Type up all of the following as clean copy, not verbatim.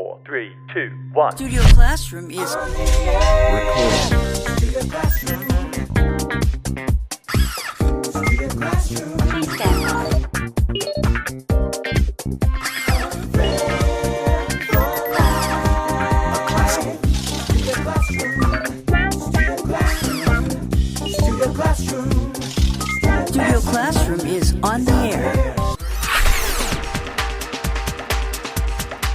4, 3, 2, 1. Studio Classroom is recording. Studio Classroom. Studio Classroom. Please stand by. Studio Classroom is on the air.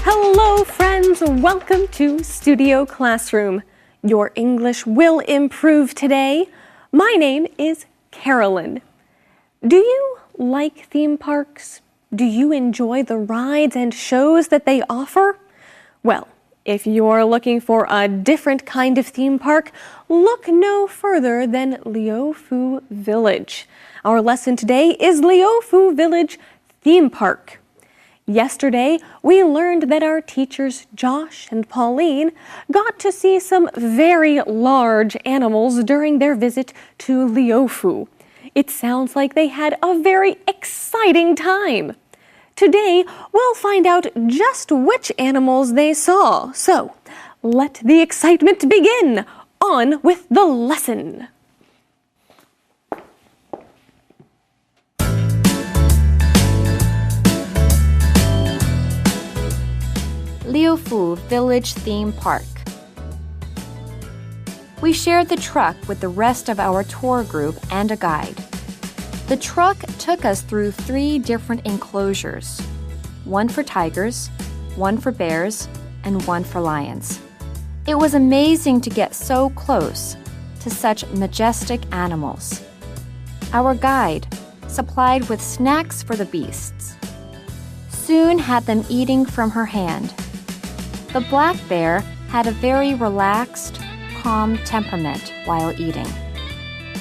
Hello, friends. Welcome to Studio Classroom. Your English will improve today. My name is Carolyn. Do you like theme parks? Do you enjoy the rides and shows that they offer? Well, if you're looking for a different kind of theme park, look no further than Leofoo Village. Our lesson today is Leofoo Village Theme Park. Yesterday, we learned that our teachers Josh and Pauline got to see some very large animals during their visit to Leofoo. It sounds like they had a very exciting time. Today, we'll find out just which animals they saw. So, let the excitement begin. On with the lesson. Leofoo Village Theme Park. We shared the truck with the rest of our tour group and a guide. The truck took us through 3 different enclosures, one for tigers, one for bears, and one for lions. It was amazing to get so close to such majestic animals. Our guide supplied with snacks for the beasts. Soon had them eating from her hand. The black bear had a very relaxed, calm temperament while eating.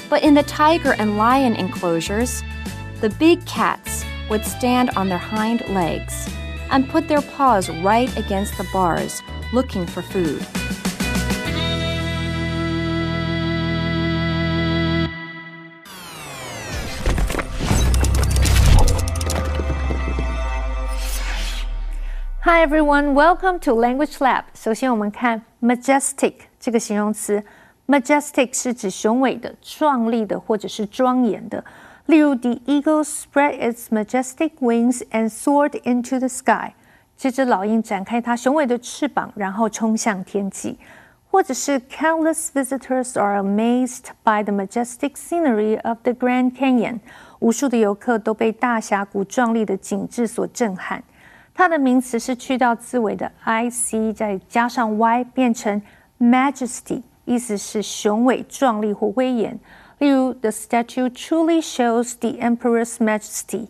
But in the tiger and lion enclosures, the big cats would stand on their hind legs and put their paws right against the bars, looking for food. Hi everyone, welcome to Language Lab. 首先我们看 majestic 这个形容词。Majestic 是指雄伟的、壮丽的或者是庄严的。例如 The eagle spread its majestic wings and soared into the sky. 这只老鹰展开它雄伟的翅膀，然后冲向天际。或者是 Countless visitors are amazed by the majestic scenery of the Grand Canyon. 无数的游客都被大峡谷壮丽的景致所震撼。它的名词是去掉字尾的 ic 再加上 y 变成 majesty， 意思是雄伟、壮丽或威严。例如 The statue truly shows the emperor's majesty，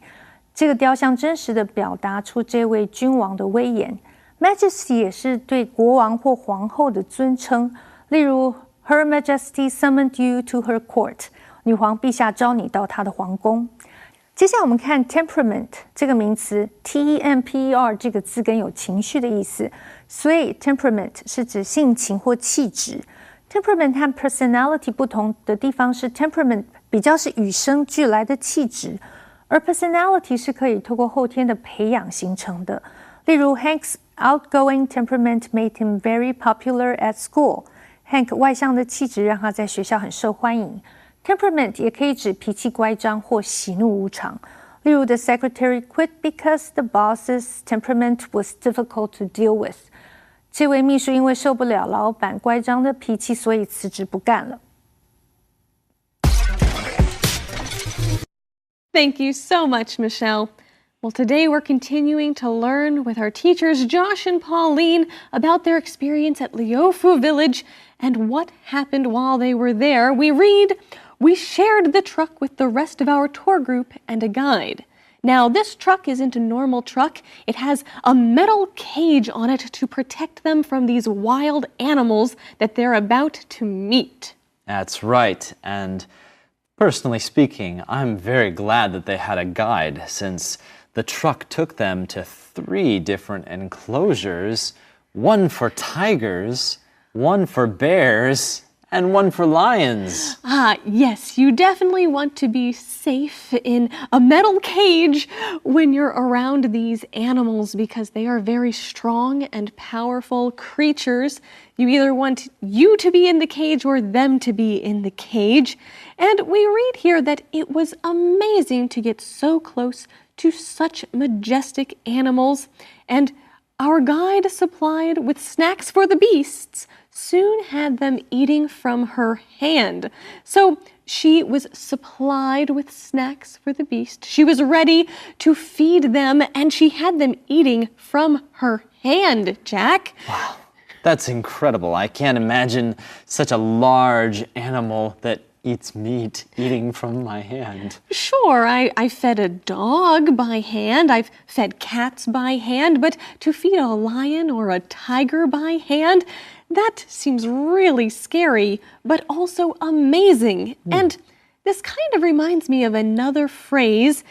这个雕像真实的表达出这位君王的威严。Majesty 也是对国王或皇后的尊称，例如 Her Majesty summoned you to her court， 女皇陛下召你到她的皇宫。接下来我们看 temperament 这个名词 temper 这个字根有情绪的意思，所以 temperament 是指性情或气质。temperament 和 personality 不同的地方是 temperament 比较是与生俱来的气质，而 personality 是可以透过后天的培养形成的。例如 Hank's outgoing temperament made him very popular at school。 Hank 外向的气质让他在学校很受欢迎。Temperament 也可以指脾气乖张或喜怒无常。例如 The secretary quit because the boss's temperament was difficult to deal with。 这位秘书因为受不了老板乖张的脾气，所以辞职不干了。Thank you so much, Michelle. Well, today we're continuing to learn with our teachers Josh and Pauline about their experience at Leofoo Village and what happened while they were there. We shared the truck with the rest of our tour group and a guide. Now, this truck isn't a normal truck. It has a metal cage on it to protect them from these wild animals that they're about to meet. That's right. And personally speaking, I'm very glad that they had a guide, since the truck took them to 3 different enclosures, one for tigers, one for bears, And one for lions. Ah, yes, you definitely want to be safe in a metal cage when you're around these animals because they are very strong and powerful creatures. You either want you to be in the cage or them to be in the cage. And we read here that it was amazing to get so close to such majestic animals. And our guide, supplied with snacks for the beasts, soon had them eating from her hand. So she was supplied with snacks for the beast. She was ready to feed them, and she had them eating from her hand, Jack. Wow, that's incredible. I can't imagine such a large animal that eats meat eating from my hand. Sure, I fed a dog by hand, I've fed cats by hand, but to feed a lion or a tiger by hand, that seems really scary, but also amazing. And this kind of reminds me of another phrase,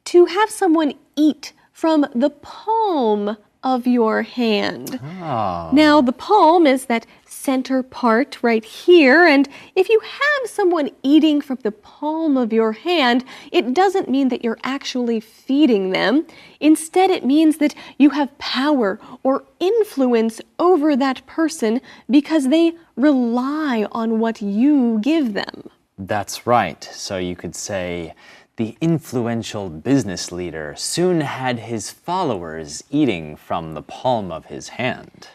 to have someone eat from the palm of your hand. Oh. Now, the palm is that center part right here, and if you have someone eating from the palm of your hand, it doesn't mean that you're actually feeding them. Instead, it means that you have power or influence over that person because they rely on what you give them. That's right. So you could say, the influential business leader soon had his followers eating from the palm of his hand.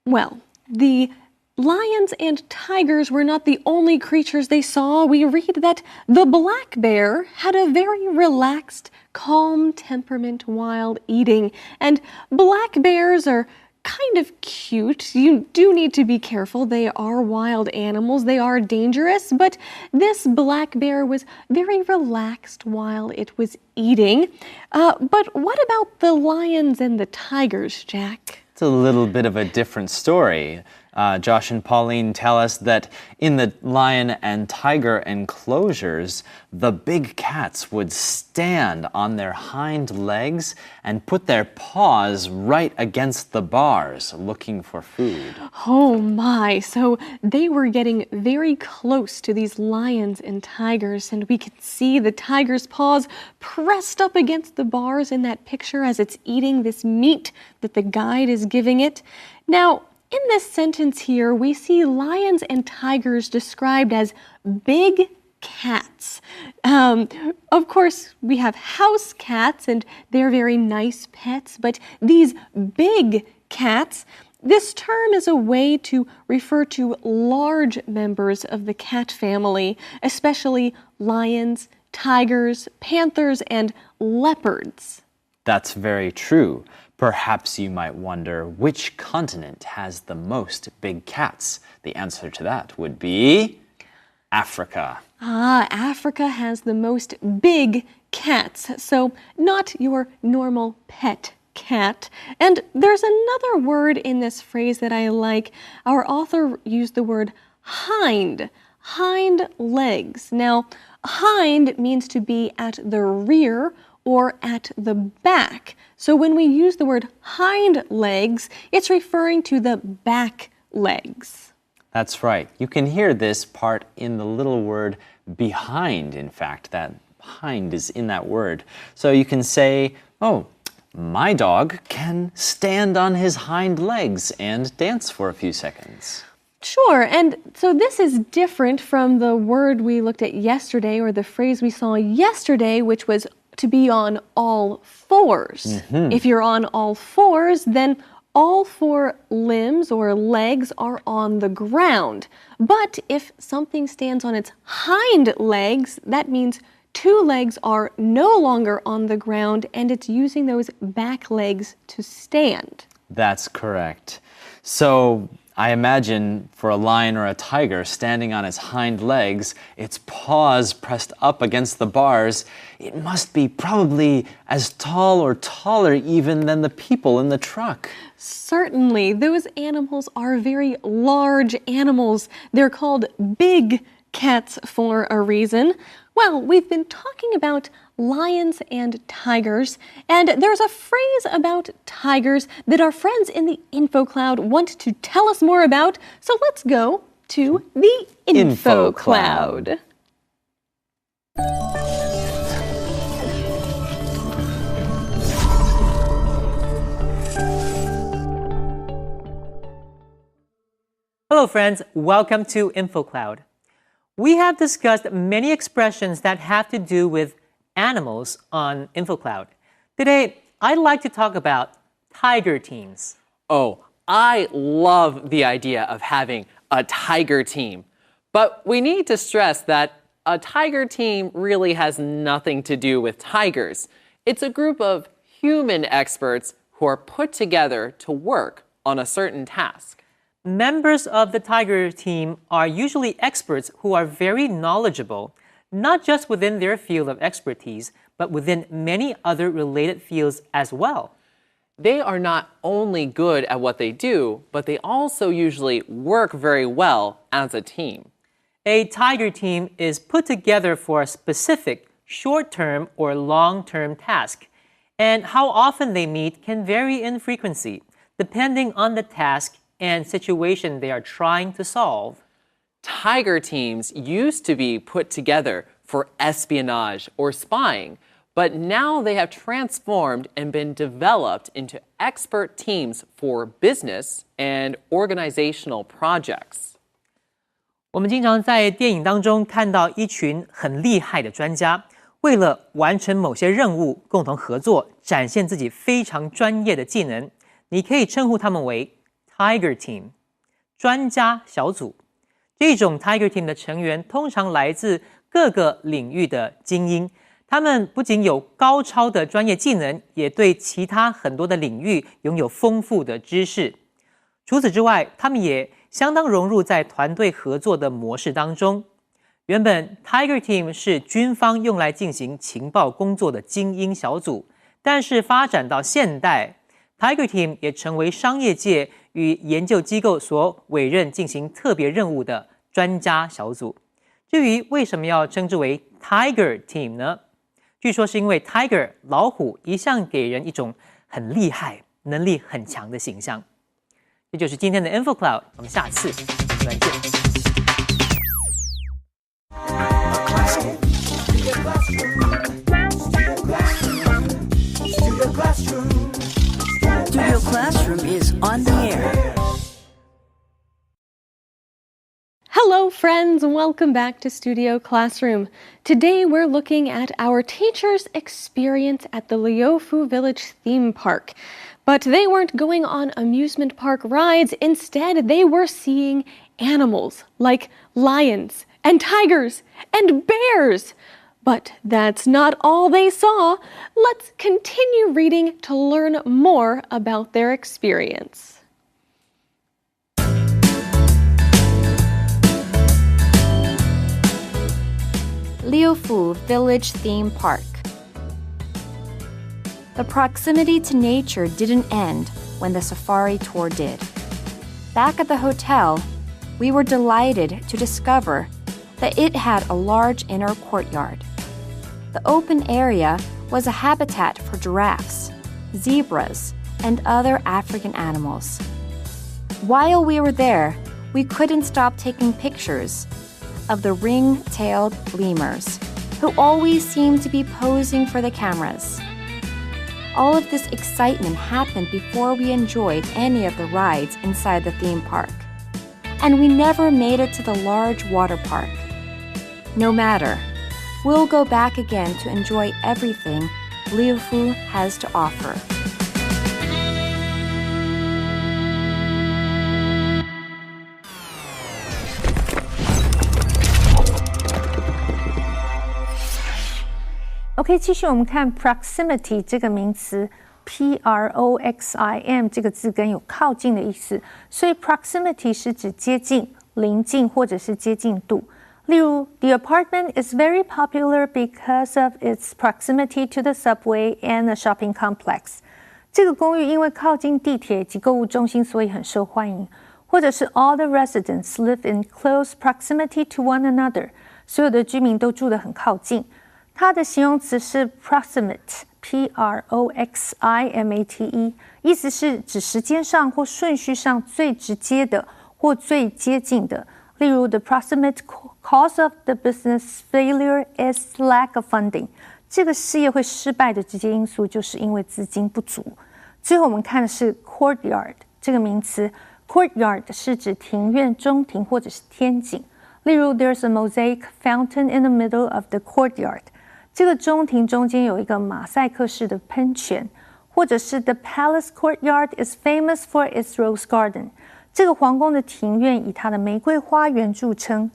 Well, the lions and tigers were not the only creatures they saw. We read that the black bear had a very relaxed, calm temperament while eating. And black bears are kind of cute. You do need to be careful. They are wild animals. They are dangerous. But this black bear was very relaxed while it was eating. But what about the lions and the tigers, Jack? It's a little bit of a different story. Josh and Pauline tell us that in the lion and tiger enclosures, the big cats would stand on their hind legs and put their paws right against the bars, looking for food. Oh my, so they were getting very close to these lions and tigers, and we could see the tiger's paws pressed up against the bars in that picture as it's eating this meat that the guide is giving it. Now, in this sentence here, we see lions and tigers described as big cats. Of course, we have house cats, and they're very nice pets, but these big cats, this term is a way to refer to large members of the cat family, especially lions, tigers, panthers, and leopards. That's very true. Perhaps you might wonder which continent has the most big cats. The answer to that would be Africa. Ah, Africa has the most big cats, so not your normal pet cat. And there's another word in this phrase that I like. Our author used the word hind legs. Now, hind means to be at the rear or at the back. So when we use the word hind legs, it's referring to the back legs. That's right. You can hear this part in the little word behind, in fact. That hind is in that word. So you can say, oh, my dog can stand on his hind legs and dance for a few seconds. Sure, and so this is different from the word we looked at yesterday, or the phrase we saw yesterday, which was to be on all fours. If you're on all fours, then all four limbs or legs are on the ground. But if something stands on its hind legs, that means two legs are no longer on the ground and it's using those back legs to stand. That's correct. So I imagine for a lion or a tiger standing on its hind legs, its paws pressed up against the bars, it must be probably as tall or taller even than the people in the truck. Certainly, those animals are very large animals. They're called big cats for a reason. Well, we've been talking about lions and tigers, and there's a phrase about tigers that our friends in the info cloud want to tell us more about, so let's go to the Info Info Cloud. Hello friends, welcome to InfoCloud. We have discussed many expressions that have to do with animals on InfoCloud. Today, I'd like to talk about tiger teams. Oh, I love the idea of having a tiger team. But we need to stress that a tiger team really has nothing to do with tigers. It's a group of human experts who are put together to work on a certain task. Members of the tiger team are usually experts who are very knowledgeable, not just within their field of expertise, but within many other related fields as well. They are not only good at what they do, but they also usually work very well as a team. A tiger team is put together for a specific short-term or long-term task, and how often they meet can vary in frequency, depending on the task and situation they are trying to solve. Tiger teams used to be put together for espionage or spying, but now they have transformed and been developed into expert teams for business and organizational projects. 我们经常在电影当中看到一群很厉害的专家，为了完成某些任务，共同合作，展现自己非常专业的技能。你可以称呼他们为 Tiger Team 专家小组。这种 Tiger Team 的成员通常来自各个领域的精英，他们不仅有高超的专业技能，也对其他很多的领域拥有丰富的知识。除此之外，他们也相当融入在团队合作的模式当中。原本 Tiger Team 是军方用来进行情报工作的精英小组，但是发展到现代， Tiger Team 也成为商业界与研究机构所委任进行特别任务的专家小组。至于为什么要称之为 Tiger Team 呢？据说是因为 Tiger 老虎一向给人一种很厉害、能力很强的形象。这就是今天的 InfoCloud， 我们下次再见。Studio Classroom is on the air. Hello, friends. Welcome back to Studio Classroom. Today, we're looking at our teachers' experience at the Leofoo Village theme park. But they weren't going on amusement park rides. Instead, they were seeing animals like lions and tigers and bears. But that's not all they saw. Let's continue reading to learn more about their experience. Leofoo Village Theme Park. The proximity to nature didn't end when the safari tour did. Back at the hotel, we were delighted to discover that it had a large inner courtyard. The open area was a habitat for giraffes, zebras, and other African animals. While we were there, we couldn't stop taking pictures of the ring-tailed lemurs, who always seemed to be posing for the cameras. All of this excitement happened before we enjoyed any of the rides inside the theme park. And we never made it to the large water park. No matter, we'll go back again to enjoy everything Leofoo has to offer. OK， 继续我们看 proximity 这个名词 ，proxim 这个字根有靠近的意思，所以 proximity 是指接近、邻近或者是接近度。例如 ，The apartment is very popular because of its proximity to the subway and a shopping complex。这个公寓因为靠近地铁及购物中心，所以很受欢迎。或者是 All the residents live in close proximity to one another， 所有的居民都住得很靠近。它的形容词是 proximate， P-R-O-X-I-M-A-T-E， 意思是指时间上或顺序上最直接的或最接近的。例如 The proximate cause of the business failure is lack of funding。这个事业会失败的直接因素就是因为资金不足。最后我们看的是 courtyard 这个名词 ，courtyard 是指庭院、中庭或者是天井。例如 There's a mosaic fountain in the middle of the courtyard。这个中庭中间有一个马赛克式的喷泉，或者是 The palace courtyard is famous for its rose garden。这个皇宫的庭院以它的玫瑰花园著称。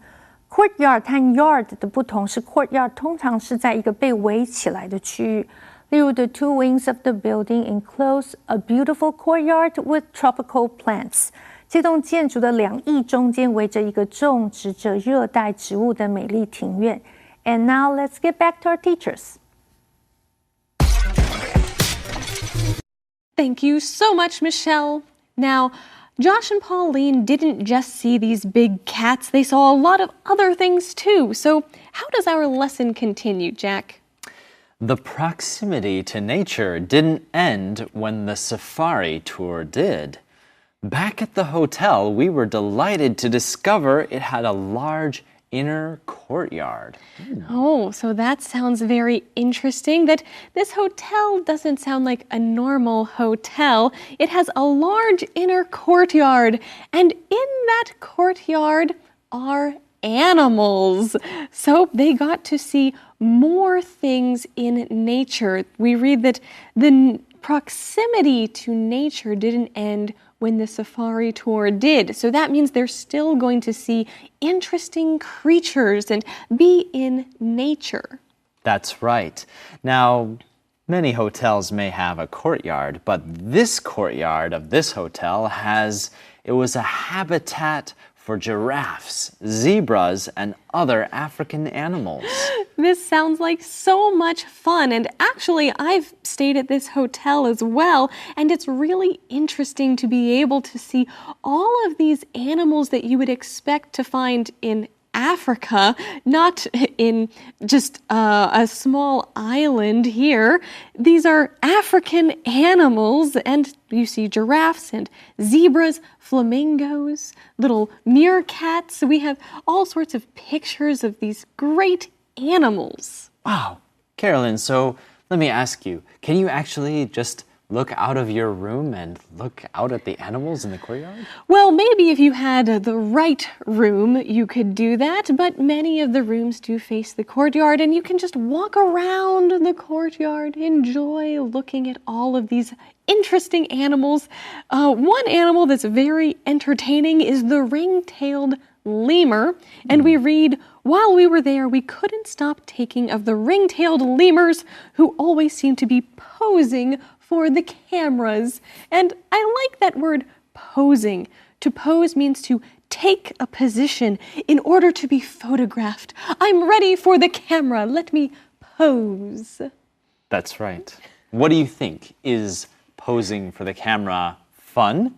Courtyard 和 yard 的不同是 courtyard 通常是在一个被围起来的区域。例如 The two wings of the building enclose a beautiful courtyard with tropical plants。这栋建筑的两翼中间围着一个种植着热带植物的美丽庭院。And now let's get back to our teachers. Thank you so much, Michelle. Now, Josh and Pauline didn't just see these big cats, they saw a lot of other things too. So, how does our lesson continue, Jack? The proximity to nature didn't end when the safari tour did. Back at the hotel, we were delighted to discover it had a large inner courtyard. Oh, so that sounds very interesting. That this hotel doesn't sound like a normal hotel. It has a large inner courtyard, and in that courtyard are animals. So they got to see more things in nature. We read that the proximity to nature didn't end when the safari tour did. So that means they're still going to see interesting creatures and be in nature. That's right. Now, many hotels may have a courtyard, but this courtyard of this hotel was a habitat for giraffes, zebras, and other African animals. This sounds like so much fun, and actually I've stayed at this hotel as well, and it's really interesting to be able to see all of these animals that you would expect to find in Africa, not in just a small island here. These are African animals, and you see giraffes and zebras, flamingos, little meerkats. We have all sorts of pictures of these great animals. Wow. Carolyn, so let me ask you, can you actually just look out of your room and look out at the animals in the courtyard? Well, maybe if you had the right room, you could do that, but many of the rooms do face the courtyard, and you can just walk around the courtyard, enjoy looking at all of these interesting animals. One animal that's very entertaining is the ring-tailed lemur, and we read, while we were there, we couldn't stop taking of the ring-tailed lemurs who always seem to be posing for the cameras. And I like that word posing. To pose means to take a position in order to be photographed. I'm ready for the camera. Let me pose. That's right. What do you think? Is posing for the camera fun?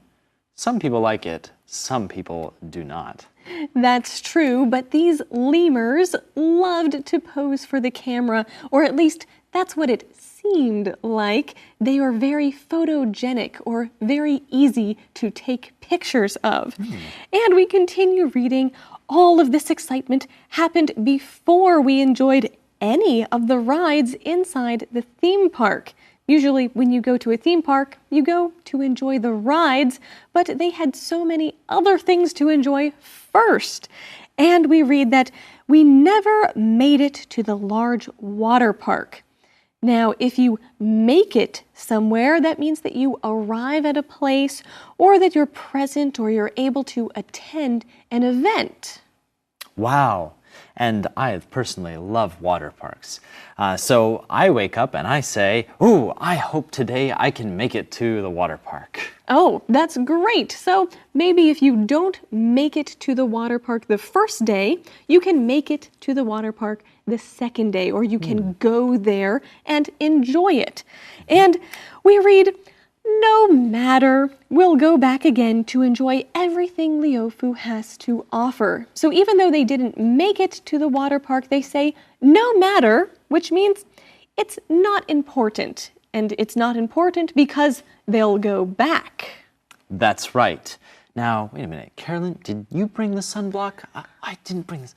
Some people like it, some people do not. That's true, but these lemurs loved to pose for the camera, or at least that's what it seemed like. They were very photogenic or very easy to take pictures of. And we continue reading. All of this excitement happened before we enjoyed any of the rides inside the theme park. Usually when you go to a theme park, you go to enjoy the rides, but they had so many other things to enjoy first. And we read that we never made it to the large water park. Now, if you make it somewhere, that means that you arrive at a place or that you're present or you're able to attend an event. Wow. And I personally love water parks. So I wake up and I say, ooh, I hope today I can make it to the water park. Oh, that's great. So maybe if you don't make it to the water park the first day, you can make it to the water park the second day, or you can go there and enjoy it. And we read, no matter, we'll go back again to enjoy everything Leofoo has to offer. So even though they didn't make it to the water park, they say no matter, which means it's not important. And it's not important because they'll go back. That's right. Now, wait a minute. Carolyn, did you bring the sunblock? I didn't bring this.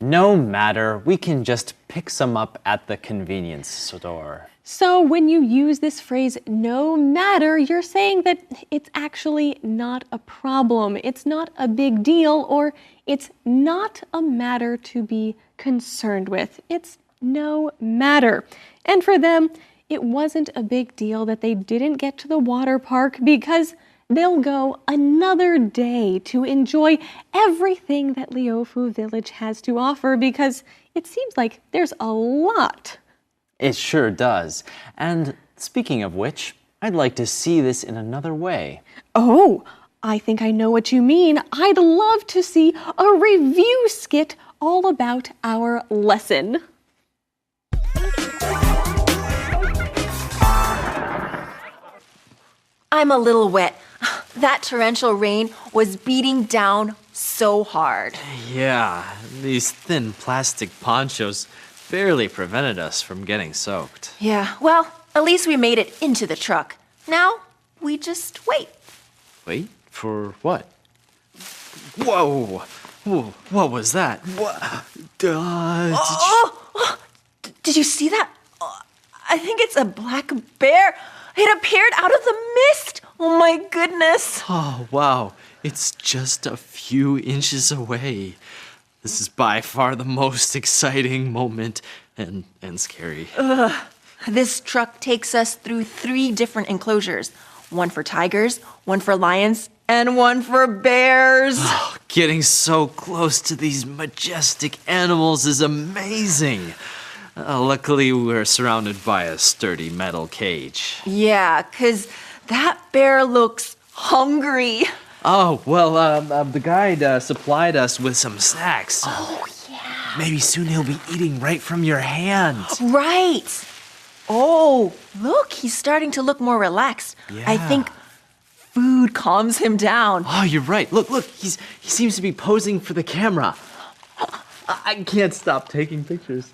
No matter. We can just pick some up at the convenience store. So when you use this phrase, no matter, you're saying that it's actually not a problem. It's not a big deal, or it's not a matter to be concerned with. It's no matter. And for them, it wasn't a big deal that they didn't get to the water park because they'll go another day to enjoy everything that Leofoo Village has to offer because it seems like there's a lot. It sure does. And speaking of which, I'd like to see this in another way. Oh, I think I know what you mean. I'd love to see a review skit all about our lesson. I'm a little wet. That torrential rain was beating down so hard. Yeah, these thin plastic ponchos barely prevented us from getting soaked. Yeah, well, at least we made it into the truck. Now, we just wait. Wait? For what? Whoa! Whoa, what was that? Did you see that? I think it's a black bear. It appeared out of the mist. Oh my goodness. Oh, wow. It's just a few inches away. This is by far the most exciting moment and scary. This truck takes us through 3 different enclosures. One for tigers, one for lions, and one for bears. Oh, getting so close to these majestic animals is amazing. Luckily, we're surrounded by a sturdy metal cage. Yeah, 'cause that bear looks hungry. Oh, well, the guide supplied us with some snacks. Oh, yeah. Maybe soon he'll be eating right from your hand. Right. Oh, look, he's starting to look more relaxed. I Yeah. think food calms him down. Oh, you're right. Look, he seems to be posing for the camera. I can't stop taking pictures.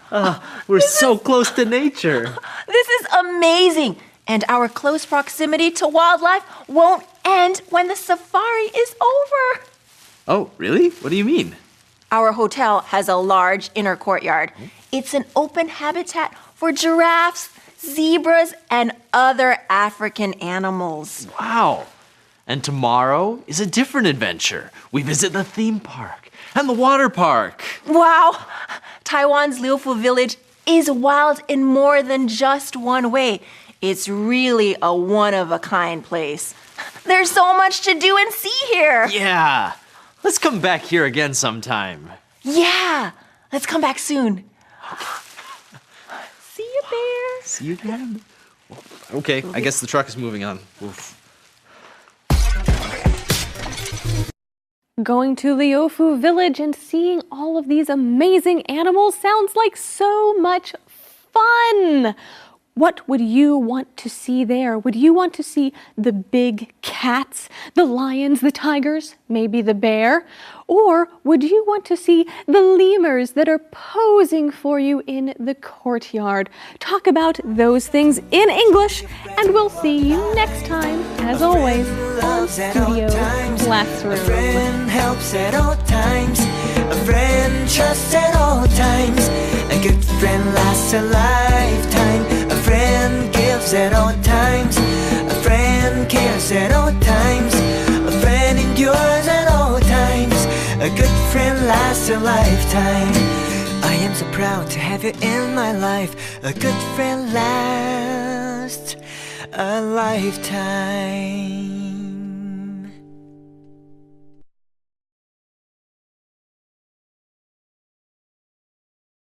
We're so close to nature. This is amazing. And our close proximity to wildlife won't end when the safari is over. Oh, really? What do you mean? Our hotel has a large inner courtyard. It's an open habitat for giraffes, zebras, and other African animals. Wow. And tomorrow is a different adventure. We visit the theme park and the water park. Wow! Taiwan's Leofoo Village is wild in more than just one way. It's really a one-of-a-kind place. There's so much to do and see here. Yeah. Let's come back here again sometime. Yeah, let's come back soon. See you, bear. See you again. Okay, I guess the truck is moving on. Oof. Going to Leofoo Village and seeing all of these amazing animals sounds like so much fun. What would you want to see there? Would you want to see the big cats, the lions, the tigers, maybe the bear? Or would you want to see the lemurs that are posing for you in the courtyard? Talk about those things in English, and we'll see you next time, as always, on Studio Classroom. A friend helps at all times. A friend trusts at all times. A good friend lasts a lifetime. A friend gives at all times. A friend cares at all times. A friend endures at all times. A good friend lasts a lifetime. I am so proud to have you in my life. A good friend lasts a lifetime.